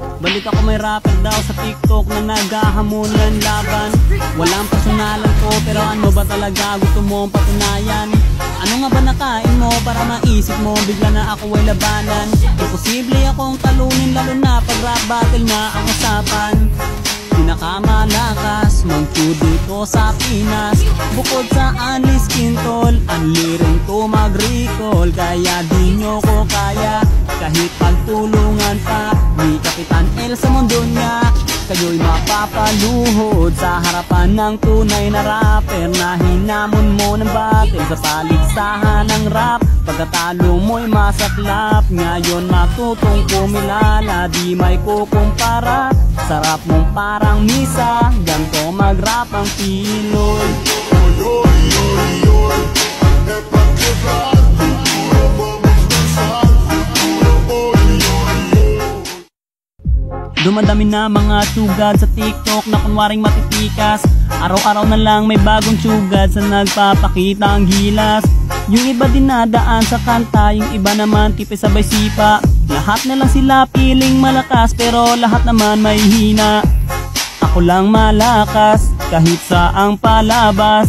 Balik ako may rapper daw sa TikTok na naghahamunan laban. Walang personalan ko pero ano ba talaga gusto mong patunayan? Ano nga ba nakain mo para maisip mo bigla na ako ay labanan? Imposible akong talunin lalo na pag rap battle na ang usapan. Pinakamalakas mag-two dito sa Pinas. Bukod sa Anis Quintol, anli rin to mag-recall. Kaya di nyo ko kaya kahit pagtulungan pa ni Kapitan El sa mundo niya. Kayo'y mapapaluhod sa harapan ng tunay na rapper na hinamon mo ng battle sa paligsahan ng rap. Pagkatalo mo'y masaklap, ngayon matutong kumilala, di may kukumpara. Sarap mong parang misa, ganto mag-rap ang Pinoy. Dumadami na mga tsugad sa TikTok na kunwaring matitikas. Araw-araw na lang may bagong tsugad sa nagpapakita ang gilas. Yung iba dinadaan sa kanta, yung iba naman tipe sabay sipa. Lahat na lang sila piling malakas pero lahat naman may hina. Ako lang malakas kahit saang palabas.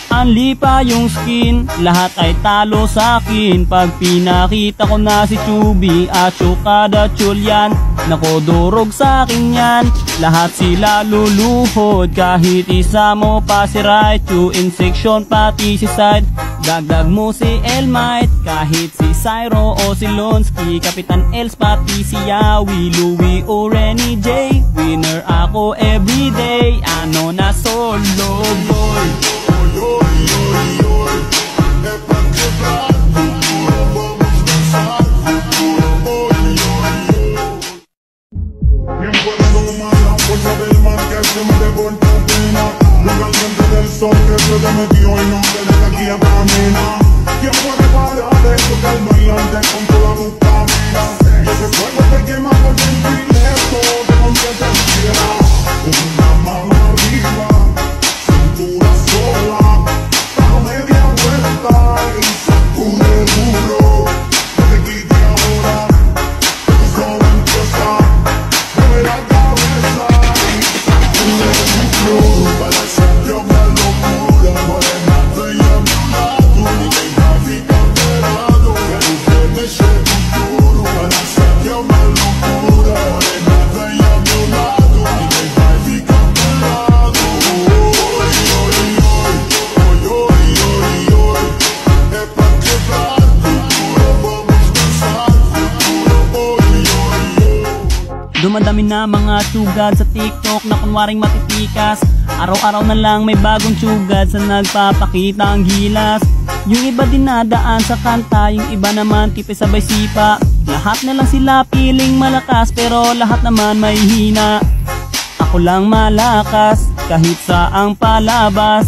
Anli pa yung skin, lahat ay talo sa akin. Pag pinakita ko na si Chubby at Chukada Chulyan, nako durog sa akin yan. Lahat sila luluhod kahit isa mo pa si Raichu. In section pati si Side, dagdag mo si Elmite. Kahit si Cyro o si Lonsky, Kapitan Els pati si Yawi, Louie o Renny J. Winner ako everyday, ano na solo boy. Sol que se te metió y no te deja aquí a caminar. ¿Quién puede parar de tocar bailante con toda tu camina? Y ese fuego te quema por dentro y lejos te convierte en piedra. Una mano arriba, cintura sola, bajo media vuelta y sacude duro. No te quites ahora, que solo empieza. Mueve la cabeza y sacude duro. Para hacerte una locura, morena, estoy a mi lado. Y deja ficar pelado, que no te deje futuro. Para hacerte una locura, morena, estoy a mi lado. Y deja ficar pelado. Oy, oy, oy, oy, oy, oy, oy. Es pa' quebrar futuro, vamos a pensar futuro. Oy, oy, oy. Dumadami na mga tsugad sa TikTok na kunwaring matitikas. Araw-araw na lang may bagong tsugad sa nagpapakita ang gilas. Yung iba dinadaan sa kanta, yung iba naman tipe sabay sipa. Lahat na lang sila piling malakas pero lahat naman may hina. Ako lang malakas kahit saang palabas.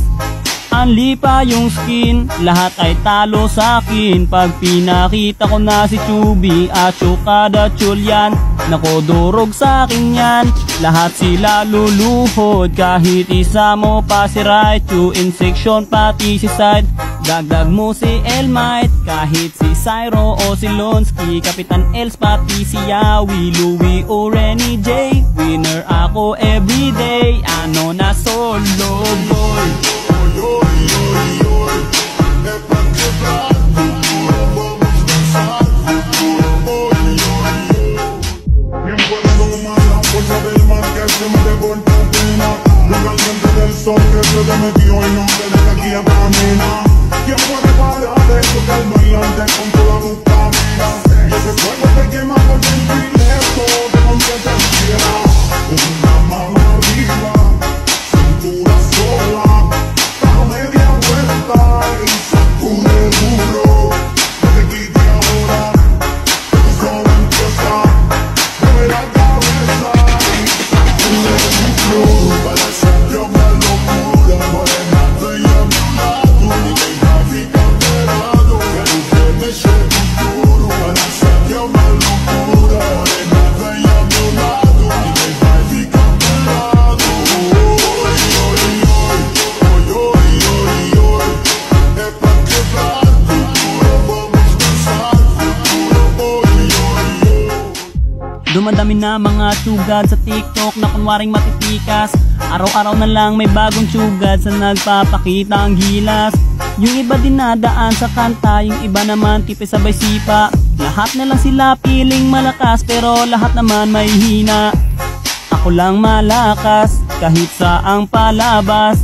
Anli pa yung skin, lahat ay talo sa akin. Pag pinakita ko na si Chubby at Chukada Chulyan, nako durog sa akin yan. Lahat sila luluhod kahit isa mo pa si Raichu. In section pati si Side, dagdag mo si Elmite. Kahit si Cyro o si Lonsky, Kapitan Els pati si Yawi, Louie o Renny J. Winner ako everyday, ano na solo boy. Sol que se te metió y no te deja aquí a caminar. ¿Quién puede parar de tocar bailante con toda tu camina? Y ese fuego te quema por dentro y lejos te convierte en piedra. Una mano arriba, cintura sola, bajo media vuelta y sacude duro. No te quites ahora, que solo empieza. Mueve la cabeza y sacude duro. Para hacerte una locura, morena, estoy a mi lado. Y deja ficar pelado, que no te deje futuro. Para hacerte una locura, morena. na mga sugad sa TikTok na kunwaring matitikas. Araw-araw na lang may bagong sugad sa nagpapakita ang gilas. Yung iba dinadaan sa kanta, yung iba naman tipis sabay sipa. Lahat na lang sila piling malakas pero lahat naman may hina. Ako lang malakas kahit saang palabas.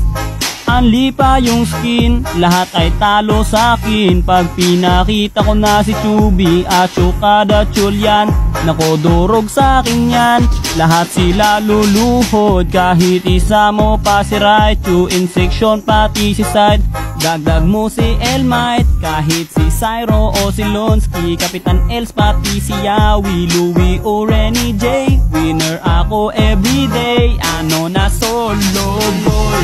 Anli pa yung skin, lahat ay talo sa akin. Pag pinakita ko na si Chubby at Chukada Chulyan, nako durog sa akin yan. Lahat sila luluhod, kahit isa mo pa si Raichu. In section pati si Side, dagdag mo si Elmite. Kahit si Cyro o si Lonsky, Kapitan Els pati si Yawi, Louie o Renny J. Winner ako everyday, ano na solo boy.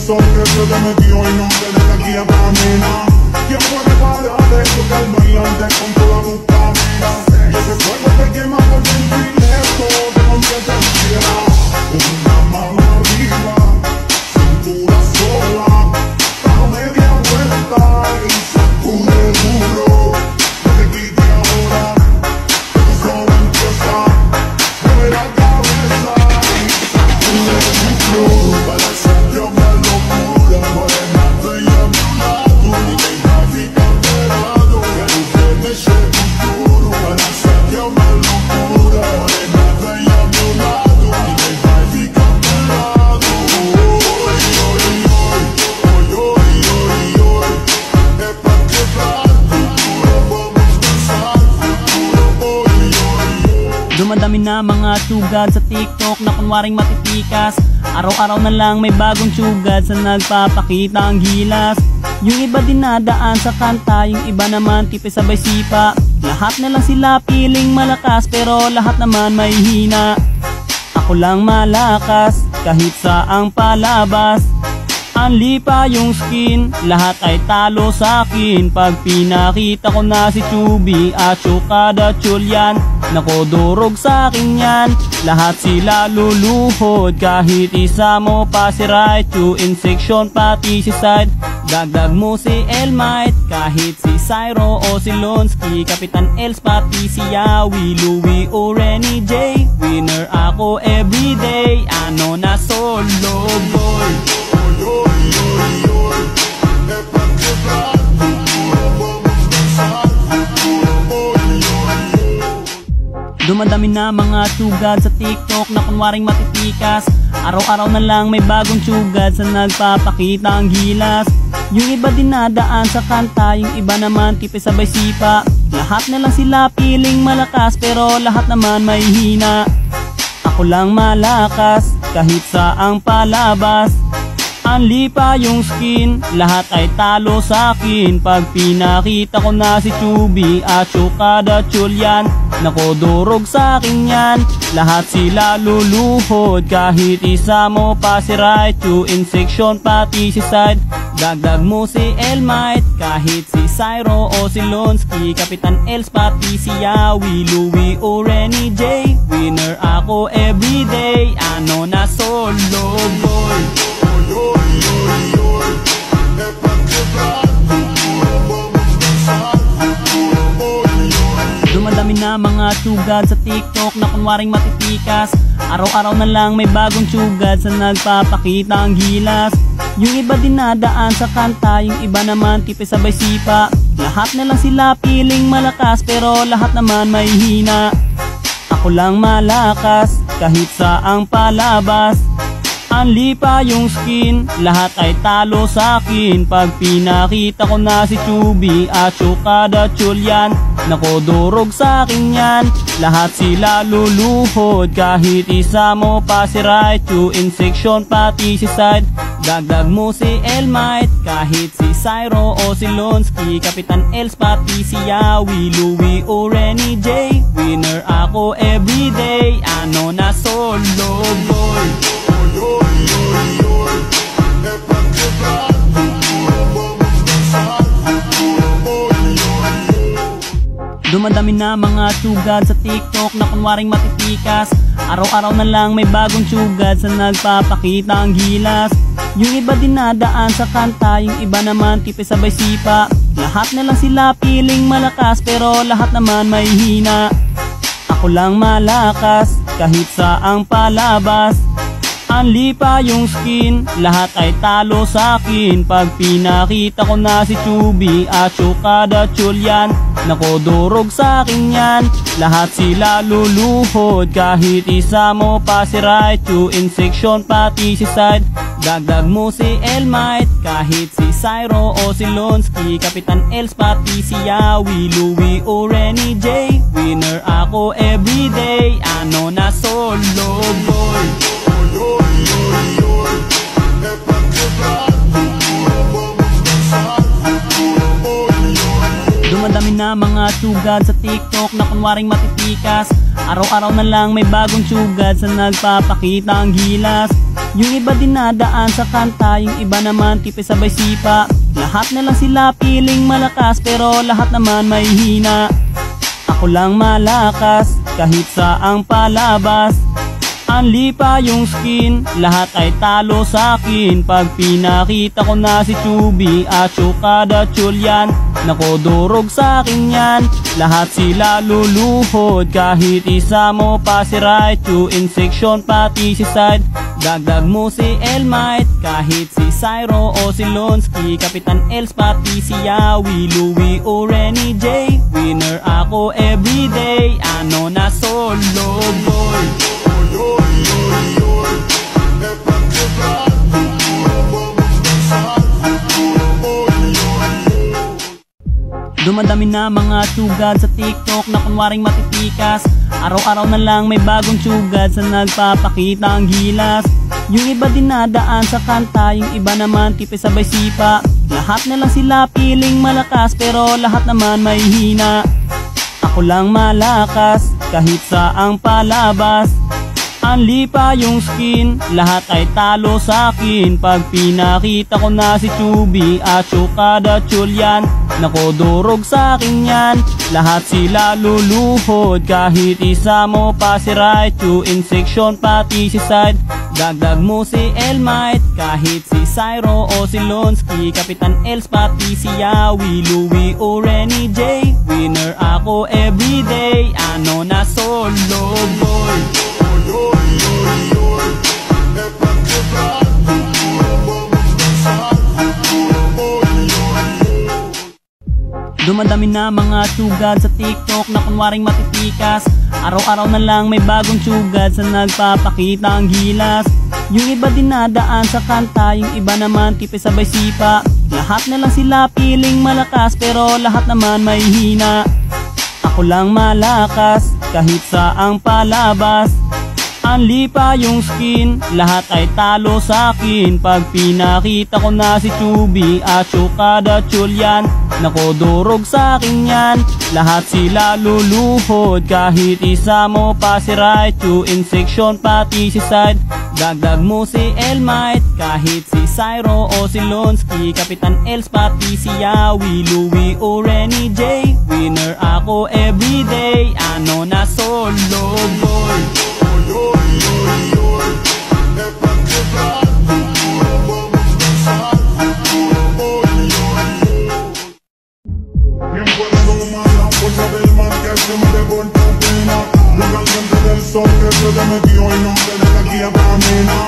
Sol que se te metió y no te deja aquí a caminar. ¿Quién puede parar de tocar bailante con toda tu camina? Y ese fuego te quema por dentro y lejos de donde te quiera. Una mano arriba, cintura sola, da media vuelta y sacude duro. No te quite ahora, que tu solo empieza. Mueve la cabeza y sacude duro para hacer yo me Dumadami na mga sugad sa TikTok na kunwaring matitikas. Araw-araw na lang may bagong sugad sa nagpapakita ang gilas. Yung iba dinadaan sa kanta, yung iba naman tipis sabay sipa. Lahat na lang sila piling malakas pero lahat naman may hina. Ako lang malakas kahit saang palabas. Anli pa yung skin, lahat ay talo sa akin. Pag pinakita ko na si Chubby at Chukada Chulyan, nako durog sa akin yan. Lahat sila luluhod, kahit isa mo pa si Raichu. In section pati si Side, dagdag mo si Elmite. Kahit si Cyro o si Lonsky, Kapitan Els pati si Yawi, Louie o Renny J. Winner ako everyday, ano na solo boy. Dumadami na mga sugad sa TikTok na kunwaring matitikas. Araw-araw na lang may bagong sugad sa nagpapakita ang gilas. Yung iba dinadaan sa kanta, yung iba naman tipis sabay sipa. Lahat na lang sila piling malakas pero lahat naman may hina. Ako lang malakas kahit saang palabas. Anli pa yung skin, lahat ay talo sa akin. Pag pinakita ko na si Chubby at Chukada Chulyan, nako durog sa akin yan. Lahat sila luluhod, kahit isa mo pa si Raichu. In section pati si Side, dagdag mo si Elmite. Kahit si Cyro o si Lonsky, Kapitan Els pati si Yawi, Louie o Renny J. Winner ako everyday, ano na solo boy. Dumadami na mga sugad sa TikTok na kunwaring matitikas. Araw-araw na lang may bagong sugad sa nagpapakita ang gilas. Yung iba dinadaan sa kanta, yung iba naman tipis sabay sipa. Lahat na lang sila piling malakas pero lahat naman may hina. Ako lang malakas kahit saang palabas. Anli pa yung skin, lahat ay talo sa akin. Pag pinakita ko na si Chubby at Chukada Chulyan, nako durog sa akin yan. Lahat sila luluhod, kahit isa mo pa si Raichu. In section pati si Side, dagdag mo si Elmite. Kahit si Cyro o si Lonsky, Kapitan Els pati si Yawi, Louie o Renny J. Winner ako everyday, ano na solo boy. Dumadami na mga sugad sa TikTok na kunwaring matitikas. Araw-araw na lang may bagong sugad sa nagpapakita ang gilas. Yung iba dinadaan sa kanta, yung iba naman tipis sabay sipa. Lahat na lang sila piling malakas pero lahat naman may hina. Ako lang malakas kahit saang palabas. Anli pa yung skin, lahat ay talo sa akin. Pag pinakita ko na si Chubby at Chukada Chulyan, nako durog sa akin yan. Lahat sila luluhod, kahit isa mo pa si Raichu. In section pati si Side, dagdag mo si Elmite. Kahit si Cyro o si Lonsky, Kapitan Els pati si Yawi, Louie o Renny J. Winner ako everyday, ano na solo boy. Dumadami na mga sugad sa TikTok na kunwaring matitikas. Araw-araw na lang may bagong sugad sa nagpapakita ang gilas. Yung iba dinadaan sa kanta, yung iba naman tipis sabay sipa. Lahat na lang sila piling malakas pero lahat naman may hina. Ako lang malakas kahit saang palabas. Anli pa yung skin, lahat ay talo sa akin. Pag pinakita ko na si Chubby at Chukada Chulyan, nako durog sa akin yan. Lahat sila luluhod, kahit isa mo pa si Raichu. In section pati si Side, dagdag mo si Elmite. Kahit si Cyro o si Lonsky, Kapitan Els pati si Yawi, Louie o Renny J. Winner ako everyday, ano na solo boy. Dumadami na mga sugad sa TikTok na kunwaring matitikas. Araw-araw na lang may bagong sugad sa nagpapakita ang gilas. Yung iba dinadaan sa kanta, yung iba naman tipis sabay sipa. Lahat na lang sila piling malakas pero lahat naman may hina. Ako lang malakas kahit saang palabas. Anli pa yung skin, lahat ay talo sa akin. Pag pinakita ko na si Chubby at Chukada Chulyan, nako durog sa akin yan. Lahat sila luluhod, kahit isa mo pa si Raichu. In section pati si Side, dagdag mo si Elmite. Kahit si Cyro o si Lonsky, Kapitan Els pati si Yawi, Louie o Renny J. Winner ako everyday, ano na solo boy. Dumadami na mga sugad sa TikTok na kunwaring matitikas. Araw-araw na lang may bagong sugad sa nagpapakita ang gilas. Yung iba dinadaan sa kanta, yung iba naman tipis sabay sipa. Lahat na lang sila piling malakas pero lahat naman may hina. Ako lang malakas kahit saang palabas. Anli pa yung skin, lahat ay talo sa akin. Pag pinakita ko na si Chubby at Chukada Chulyan, nako durog sa akin yan. Lahat sila luluhod, kahit isa mo pa si Raichu. In section pati si Side, dagdag mo si Elmite. Kahit si Cyro o si Lonsky, Kapitan Els pati si Yawi, Louie o Renny J. Winner ako everyday, ano na solo boy. Del sol que se te metió el nombre de la guía camina.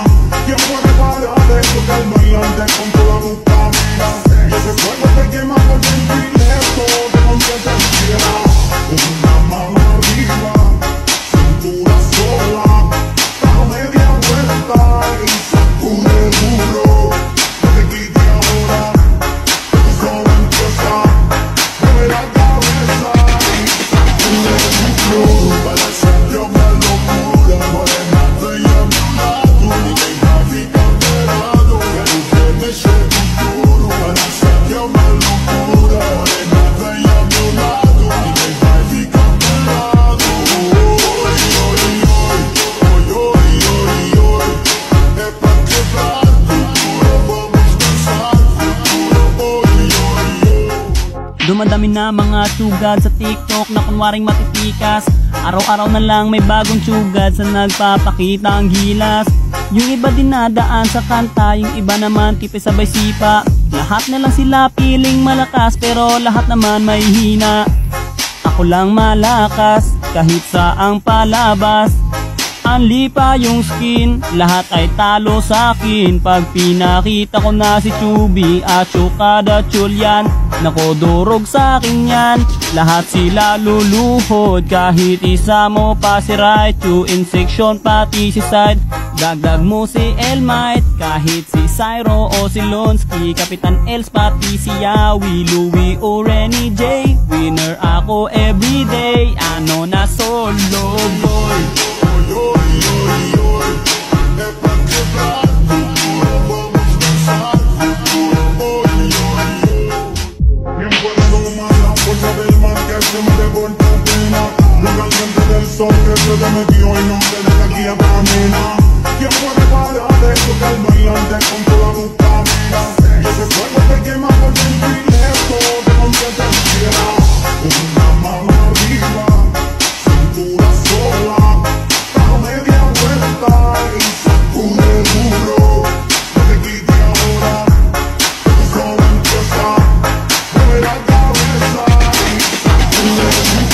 ¿Quién puede parar de tocar el bailante con toda tu camina? Y ese fuego te quema por dentro y lejos de donde te quiera. Una mano arriba, cintura sola, da media vuelta y sacude duro. No te quites ahora, que solo empieza. Mueve la cabeza y sacude duro. Para ser yo me locura, morena estoy a mi lado. Y deja ficar enterado, que usted me eche futuro. Para ser yo me locura, morena estoy a mi lado. Y deja ficar Dumadami na mga tsugad sa TikTok na kunwaring matitikas. Araw-araw na lang may bagong tsugad sa nagpapakita ang gilas. Yung iba dinadaan sa kanta, yung iba naman tipis sabay sipa. Lahat na lang sila piling malakas pero lahat naman may hina. Ako lang malakas kahit saang palabas. Anli pa yung skin, lahat ay talo sa akin. Pag pinakita ko na si Chubby at Chukada Chulyan, nako durog sa akin yan. Lahat sila luluhod, kahit isa mo pa si Raichu. In section pati si Side, dagdag mo si Elmite. Kahit si Cyro o si Lonsky, Kapitan Els pati si Yawi, Louie o Renny J. Winner ako everyday, ano na solo boy. Que se te metió y no te deja aquí a caminar. ¿Quién puede parar de tocar bailante con toda tu camina? Y ese fuego te quema por dentro y lejos de donde te quiera. Una mano arriba, cintura sola, da media vuelta y sacude duro. No te quite ahora, que solo empieza. Mueve la cabeza y sacude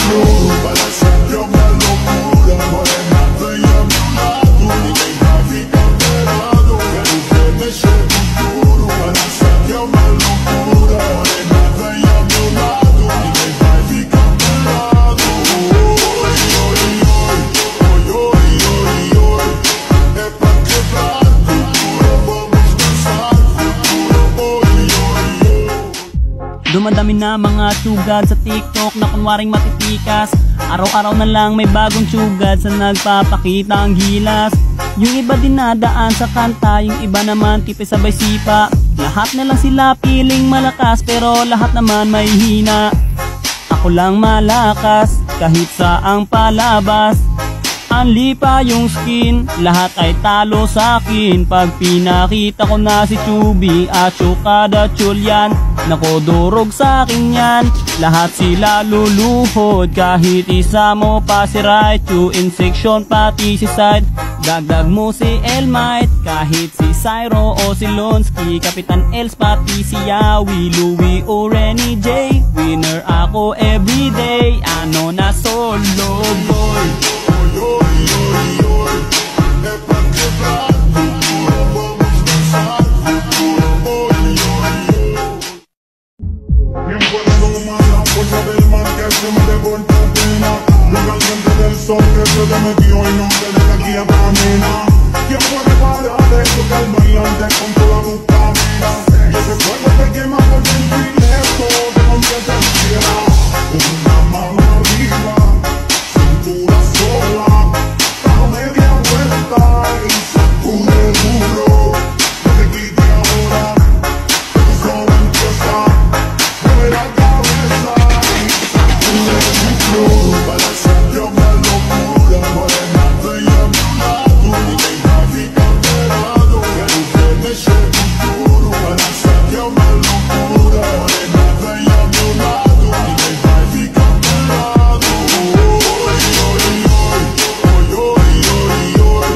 duro. Para ser yo me locura, morena bella a mi lado. Y deja ficar enterado, que usted me eche futuro. Para ser yo me locura, morena bella a mi lado. Y deja ficar enterado. Oy, oy, oy, oy, oy, oy, oy. Es pa' quebrar futuro, vamos a pensar futuro. Oy, oy, oy. Dumadami na mga tsugad sa TikTok na kunwaring matitikas. Araw-araw na lang may bagong tsugad sa nagpapakita ang gilas. Yung iba dinadaan sa kanta, yung iba naman tipis sabay sipa. Lahat na lang sila piling malakas pero lahat naman may hina. Ako lang malakas kahit saang palabas. Anli pa yung skin, lahat ay talo sa akin. Pag pinakita ko na si Chubby at Chukada Chulyan, nako durog sa akin yan. Lahat sila luluhod, kahit isa mo pa si Raichu. In section pati si Side, dagdag mo si Elmite. Kahit si Cyro o si Lonsky, Kapitan Els pati si Yawi, Louie o Renny J. Winner ako everyday, ano na solo boy. ¿Quién puede domar la fuerza del mar que se mete por tu pena? Lo caliente del sol que se te metió y no te deja aquí a caminar. ¿Quién puede parar de tocar bailante con toda tu camina? Y ese fuego te quema por dentro y lejos de donde te quiera. Una mano arriba, cintura sola, da media vuelta y sacude duro. No te quite ahora, que solo empieza. Mueve la cabeza y sacude duro. Para ser yo me locura, morena bella a mi lado. Y deja ficar enterado, que usted me eche futuro. Para ser yo me locura, morena bella a mi lado. Y deja ficar enterado. Oy, oy, oy, oy, oy, oy, oy.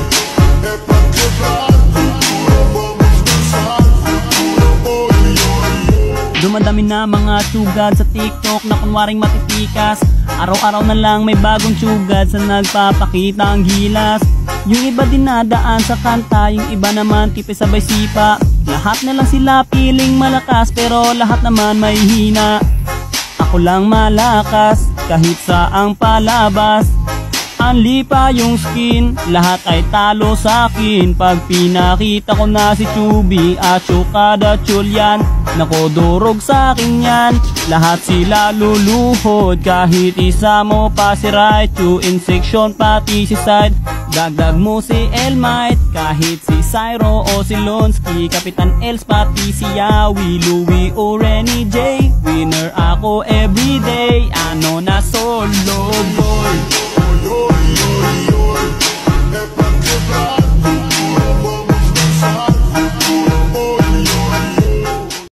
Es pa' quebrar futuro, vamos a pensar futuro. Oy, oy, oy. Dumadami na mga tsugad sa TikTok na kunwaring matitikas. Araw-araw na lang may bagong tsugad sa nagpapakita ang gilas. Yung iba dinadaan sa kanta, yung iba naman tipis sabay sipa. Lahat na lang sila piling malakas pero lahat naman may hina. Ako lang malakas kahit saang palabas. Anli pa yung skin, lahat ay talo sa akin. Pag pinakita ko na si Chubby at Chukada Chulyan, nako durog sa akin yan. Lahat sila luluhod, kahit isa mo pa si Raichu. In section pati si Side, dagdag mo si Elmite. Kahit si Cyro o si Lonsky, Kapitan Els pati si Yawi, Louie o Renny J. Winner ako everyday, ano na solo